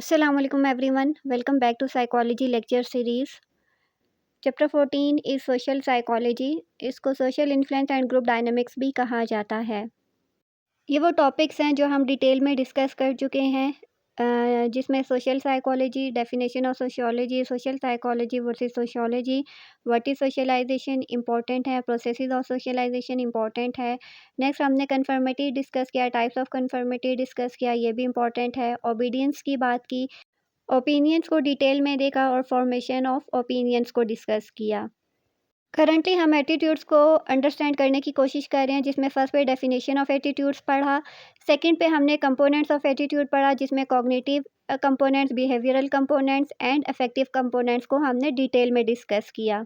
Assalamualaikum everyone. Welcome back to Psychology Lecture Series. Chapter 14 is Social Psychology. इसको Social Influence and Group Dynamics भी कहा जाता है। ये वो टॉपिक्स हैं जो हम डिटेल में डिस्कस कर चुके हैं, जिसमें social psychology, definition of sociology, social psychology versus sociology, what is socialisation important है, प्रोसेसेस ऑफ सोशलाइजेशन इंपॉर्टेंट है। नेक्स्ट हमने कन्फर्मिटी डिस्कस किया, टाइप्स ऑफ कन्फर्मिटी डिस्कस किया, ये भी इंपॉर्टेंट है। ओबीडियंस की बात की, ओपिनियंस को डिटेल में देखा और फॉर्मेशन ऑफ ओपिनियंस को डिस्कस किया। करंटली हम एटीट्यूड्स को अंडरस्टैंड करने की कोशिश कर रहे हैं, जिसमें फर्स्ट पे डेफिनेशन ऑफ एटीट्यूड्स पढ़ा, सेकंड पे हमने कंपोनेंट्स ऑफ एटीट्यूड पढ़ा, जिसमें cognitive components, behavioural components and affective components को हमने डिटेल में डिस्कस किया।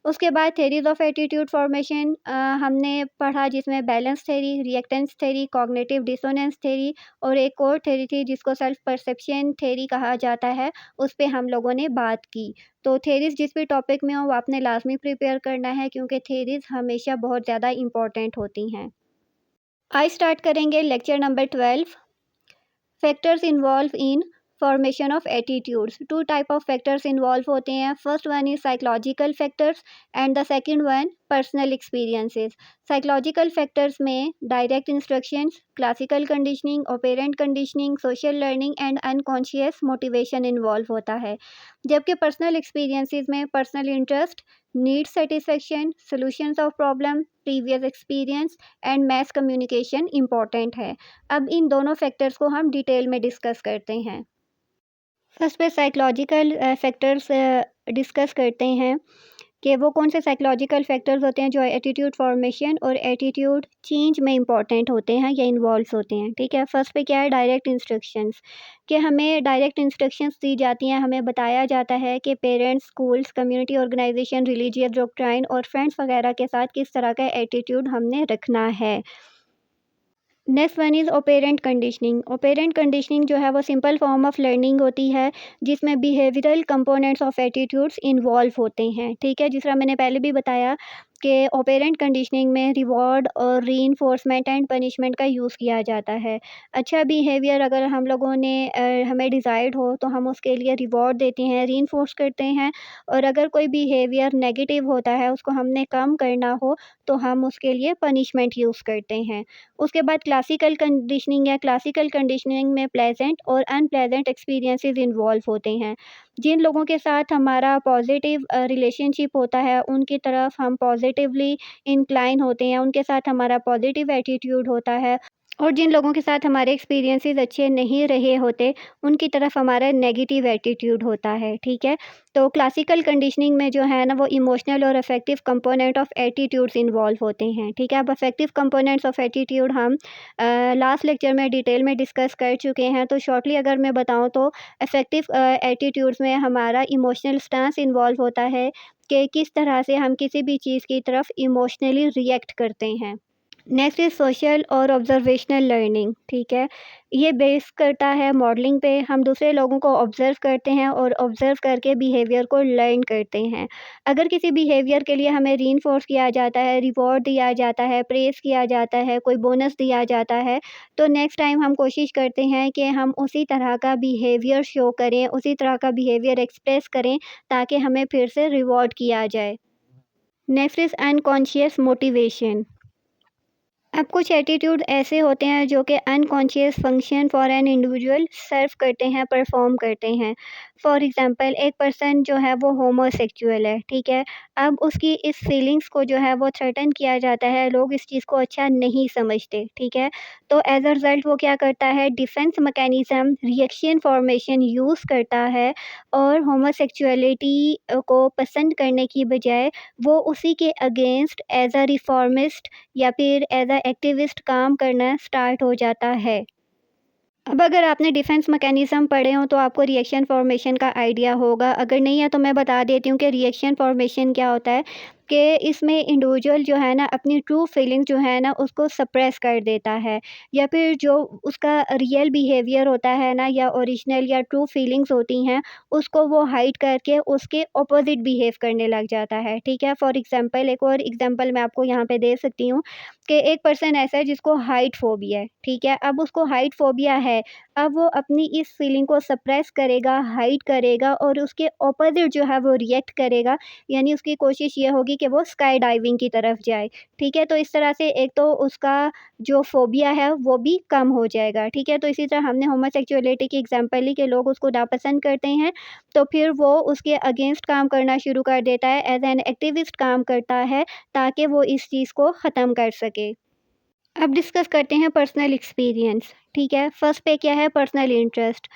उसके बाद थेरीज ऑफ एटीट्यूड फॉर्मेशन हमने पढ़ा, जिसमें balance theory, reactance theory, cognitive dissonance theory और एक और थेरी थी जिसको सेल्फ परसेप्शन थेरी कहा जाता है, उस पे हम लोगों ने बात की। तो थेरीज जिस भी टॉपिक में हो वो आपने लाजमी प्रिपेयर करना है, क्योंकि थेरीज हमेशा बहुत ज़्यादा इंपॉर्टेंट होती हैं। आज स्टार्ट करेंगे lecture number 12। Factors involve in formation of attitudes. Two type of factors involve होते हैं। First one is psychological factors and the second one personal experiences. Psychological factors में direct instructions, classical conditioning, operant conditioning, social learning and unconscious motivation involve होता है। जबकि personal experiences में personal interest, need satisfaction, solutions of problem, previous experience and mass communication important है। अब इन दोनों factors को हम डिटेल में डिस्कस करते हैं। फर्स्ट पे साइकोलॉजिकल फैक्टर्स डिस्कस करते हैं कि वो कौन से साइकोलॉजिकल फैक्टर्स होते हैं जो एटीट्यूड फॉर्मेशन और एटीट्यूड चेंज में इंपॉर्टेंट होते हैं या इन्वॉल्व होते हैं। ठीक है, फर्स्ट पे क्या है, डायरेक्ट इंस्ट्रक्शंस। कि हमें डायरेक्ट इंस्ट्रक्शंस दी जाती हैं, हमें बताया जाता है कि parents, schools, community organisation, religious doctrine और फ्रेंड्स वगैरह के साथ किस तरह का एटीट्यूड हमने रखना है। Next one is operant conditioning. Operant conditioning जो है वो सिंपल फॉर्म ऑफ लर्निंग होती है, जिसमें behavioural components of attitudes involve होते हैं। ठीक है, जिस तरह मैंने पहले भी बताया कि ऑपरेंट कंडीशनिंग में रिवॉर्ड और रीइंफोर्समेंट एंड पनिशमेंट का यूज़ किया जाता है। अच्छा बिहेवियर अगर हम लोगों ने हमें डिज़ायर्ड हो तो हम उसके लिए रिवॉर्ड देते हैं, रीइंफोर्स करते हैं, और अगर कोई बिहेवियर नेगेटिव होता है, उसको हमने कम करना हो, तो हम उसके लिए पनिशमेंट यूज़ करते हैं। उसके बाद क्लासिकल कंडीशनिंग है। क्लासिकल कंडीशनिंग में प्लेजेंट और अनप्लेजेंट एक्सपीरियंसेस इन्वॉल्व होते हैं। जिन लोगों के साथ हमारा पॉजिटिव रिलेशनशिप होता है, उनकी तरफ हम पॉजिटिवली इंक्लाइन होते हैं, उनके साथ हमारा पॉजिटिव एटीट्यूड होता है, और जिन लोगों के साथ हमारे एक्सपीरियंसेस अच्छे नहीं रहे होते, उनकी तरफ हमारा नेगेटिव एटीट्यूड होता है। ठीक है, तो क्लासिकल कंडीशनिंग में जो है ना, वो इमोशनल और affective component of attitudes involve होते हैं। ठीक है, अब अफेक्टिव कंपोनेंट्स ऑफ एटीट्यूड हम लास्ट लेक्चर में डिटेल में डिस्कस कर चुके हैं। तो शॉर्टली अगर मैं बताऊं तो अफेक्टिव एटीट्यूड्स में हमारा इमोशनल स्टांस इन्वॉल्व होता है, कि किस तरह से हम किसी भी चीज़ की तरफ इमोशनली रिएक्ट करते हैं। नेक्स्ट इज़ सोशल और ऑब्जर्वेशनल लर्निंग। ठीक है, ये बेस करता है मॉडलिंग पे। हम दूसरे लोगों को ऑब्ज़र्व करते हैं और ऑब्ज़र्व करके बिहेवियर को लर्न करते हैं। अगर किसी बिहेवियर के लिए हमें रीइंफोर्स किया जाता है, रिवॉर्ड दिया जाता है, प्रेज़ किया जाता है, कोई बोनस दिया जाता है, तो नेक्स्ट टाइम हम कोशिश करते हैं कि हम उसी तरह का बिहेवियर शो करें, उसी तरह का बिहेवियर एक्सप्रेस करें, ताकि हमें फिर से रिवॉर्ड किया जाए। Next is unconscious motivation. अब कुछ एटीट्यूड ऐसे होते हैं जो कि unconscious function for an individual serve करते हैं, परफॉर्म करते हैं। फॉर एग्जांपल, एक पर्सन जो है वो होमोसेक्सुअल है। ठीक है, अब उसकी इस फीलिंग्स को जो है वो थ्रेटन किया जाता है, लोग इस चीज़ को अच्छा नहीं समझते। ठीक है, तो एज अ रिज़ल्ट वो क्या करता है, defence mechanism, reaction formation use करता है, और होमोसेक्सुअलिटी को पसंद करने की बजाय वो उसी के अगेंस्ट एज अ रिफॉर्मिस्ट या फिर एज अ एक्टिविस्ट काम करना स्टार्ट हो जाता है। अब अगर आपने डिफेंस मैकेनिज़्म पढ़े हों तो आपको रिएक्शन फॉर्मेशन का आइडिया होगा। अगर नहीं है तो मैं बता देती हूँ कि रिएक्शन फॉर्मेशन क्या होता है, कि इसमें इंडिविजुअल जो है ना अपनी ट्रू फीलिंग्स जो है ना उसको सप्रेस कर देता है, या फिर जो उसका रियल बिहेवियर होता है ना, या ओरिजिनल या ट्रू फीलिंग्स होती हैं, उसको वो हाइड करके उसके ऑपोजिट बिहेव करने लग जाता है। ठीक है, फॉर एग्जांपल एक और एग्जांपल मैं आपको यहाँ पे दे सकती हूँ, कि एक पर्सन ऐसा है जिसको हाइट फ़ोबिया है। ठीक है, अब उसको हाइट फ़ोबिया है, अब वो अपनी इस फीलिंग को सप्रेस करेगा, हाइड करेगा और उसके ऑपोज़िट जो है वो रिएक्ट करेगा, यानी उसकी कोशिश ये होगी कि वो स्काई डाइविंग की तरफ जाए, ठीक है? तो इस तरह से एक तो उसका जो फ़ोबिया है वो भी कम हो जाएगा, ठीक है? तो इसी तरह हमने होमोसेक्सुअलिटी की एग्ज़ाम्पल ली कि लोग उसको नापसंद करते हैं, तो फिर वो उसके अगेंस्ट काम करना शुरू कर देता है, एज़ एन एक्टिविस्ट काम करता है, ताकि वो इस चीज़ को ख़त्म कर सके। अब डिस्कस करते हैं पर्सनल एक्सपीरियंस, ठीक है? फर्स्ट पे क्या है, personal interest.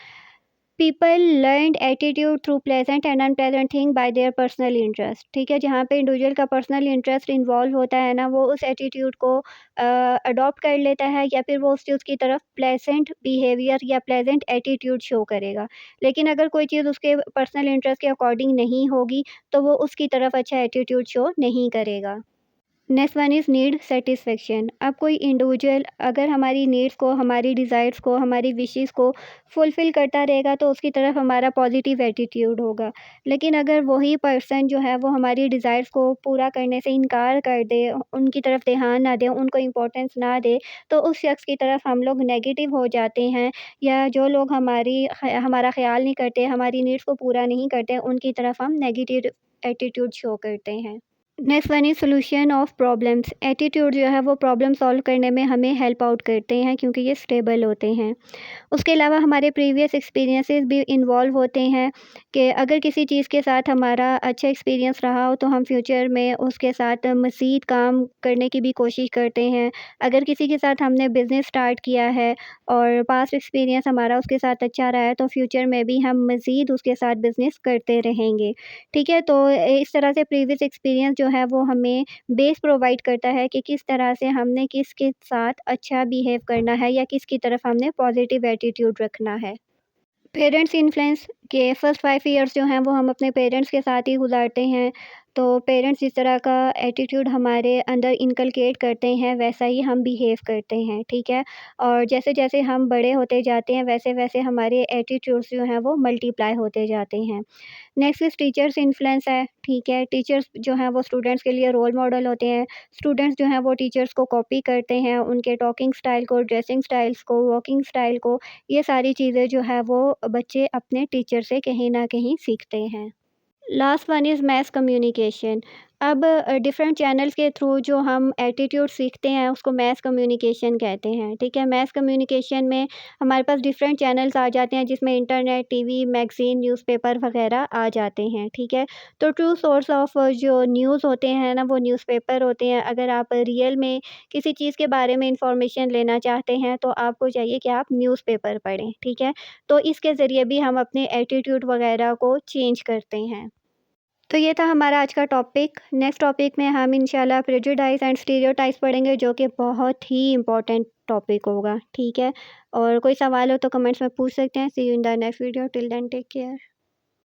People learned attitude through pleasant and unpleasant thing bye their personal interest, ठीक है? जहाँ पे इंडिविजुअल का पर्सनल इंटरेस्ट इन्वॉल्व होता है ना, वो उस एटीट्यूड को अडॉप्ट कर लेता है या फिर वो उस चीज़ की तरफ प्लेजेंट बिहेवियर या प्लेजेंट एटीट्यूड शो करेगा। लेकिन अगर कोई चीज़ उसके पर्सनल इंटरेस्ट के अकॉर्डिंग नहीं होगी, तो वो उसकी तरफ अच्छा एटीट्यूड शो नहीं करेगा। Next one is need satisfaction. अब कोई इंडिविजुअल अगर हमारी नीड्स को, हमारी डिज़ायर्स को, हमारी विशेज़ को फुलफ़िल करता रहेगा तो उसकी तरफ हमारा पॉजिटिव एटीट्यूड होगा। लेकिन अगर वही पर्सन जो है वो हमारी डिज़ायर्स को पूरा करने से इनकार कर दे, उनकी तरफ ध्यान ना दे, उनको इम्पोर्टेंस ना दे, तो उस शख्स की तरफ हम लोग नेगेटिव हो जाते हैं, या जो लोग हमारा ख़्याल नहीं करते, हमारी नीड्स को पूरा नहीं करते, उनकी तरफ हम नेगेटिव एटीट्यूड शो करते हैं। Next one is solution of problems. Attitude जो है वो प्रॉब्लम सॉल्व करने में हमें हेल्प आउट करते हैं, क्योंकि ये स्टेबल होते हैं। उसके अलावा हमारे प्रीवियस एक्सपीरियंसेस भी इन्वॉल्व होते हैं कि अगर किसी चीज़ के साथ हमारा अच्छा एक्सपीरियंस रहा हो तो हम फ्यूचर में उसके साथ मज़ीद काम करने की भी कोशिश करते हैं। अगर किसी के साथ हमने बिज़नेस स्टार्ट किया है और पास्ट एक्सपीरियंस हमारा उसके साथ अच्छा रहा है, तो फ्यूचर में भी हम मज़ीद उसके साथ बिज़नेस करते रहेंगे। ठीक है? तो इस तरह से प्रीवियस एक्सपीरियंस जो है वो हमें बेस प्रोवाइड करता है कि किस तरह से हमने किसके साथ अच्छा बिहेव करना है या किसकी तरफ हमने पॉजिटिव एटीट्यूड रखना है। पेरेंट्स इन्फ्लुएंस के फर्स्ट 5 इयर्स जो हैं वो हम अपने पेरेंट्स के साथ ही गुज़ारते हैं। तो पेरेंट्स जिस तरह का एटीट्यूड हमारे अंदर इनकलकेट करते हैं, वैसा ही हम बिहेव करते हैं, ठीक है? और जैसे-जैसे हम बड़े होते जाते हैं, वैसे-वैसे हमारे एटीट्यूड्स जो हैं वो मल्टीप्लाई होते जाते हैं। नेक्स्ट इज़ टीचर्स इन्फ्लुएंस है, ठीक है? टीचर्स जो हैं वो स्टूडेंट्स के लिए रोल मॉडल होते हैं। स्टूडेंट्स जो हैं वो टीचर्स को कॉपी करते हैं, उनके टॉकिंग स्टाइल को, ड्रेसिंग स्टाइल्स को, वॉकिंग स्टाइल को, ये सारी चीज़ें जो है वो बच्चे अपने टीचर से कहीं न कहीं सीखते हैं। Last one is mess communication. अब डिफरेंट चैनल्स के थ्रू जो हम एटीट्यूड सीखते हैं उसको मैस कम्युनिकेशन कहते हैं, ठीक है? मैस कम्युनिकेशन में हमारे पास डिफरेंट चैनल्स आ जाते हैं, जिसमें इंटरनेट, टीवी, मैगज़ीन, न्यूज़पेपर वगैरह आ जाते हैं, ठीक है? तो ट्रू सोर्स ऑफ जो न्यूज़ होते हैं ना, वो न्यूज़पेपर होते हैं। अगर आप रियल में किसी चीज़ के बारे में इंफॉर्मेशन लेना चाहते हैं तो आपको चाहिए कि आप न्यूज़पेपर पढ़ें, ठीक है? तो इसके ज़रिए भी हम अपने एटीट्यूड वगैरह को चेंज करते हैं। तो ये था हमारा आज का टॉपिक। नेक्स्ट टॉपिक में हम इंशाल्लाह प्रेजुडाइज़ एंड स्टीरियोटाइप्स पढ़ेंगे, जो कि बहुत ही इम्पोर्टेंट टॉपिक होगा, ठीक है? और कोई सवाल हो तो कमेंट्स में पूछ सकते हैं। See you in the next video, till then take care.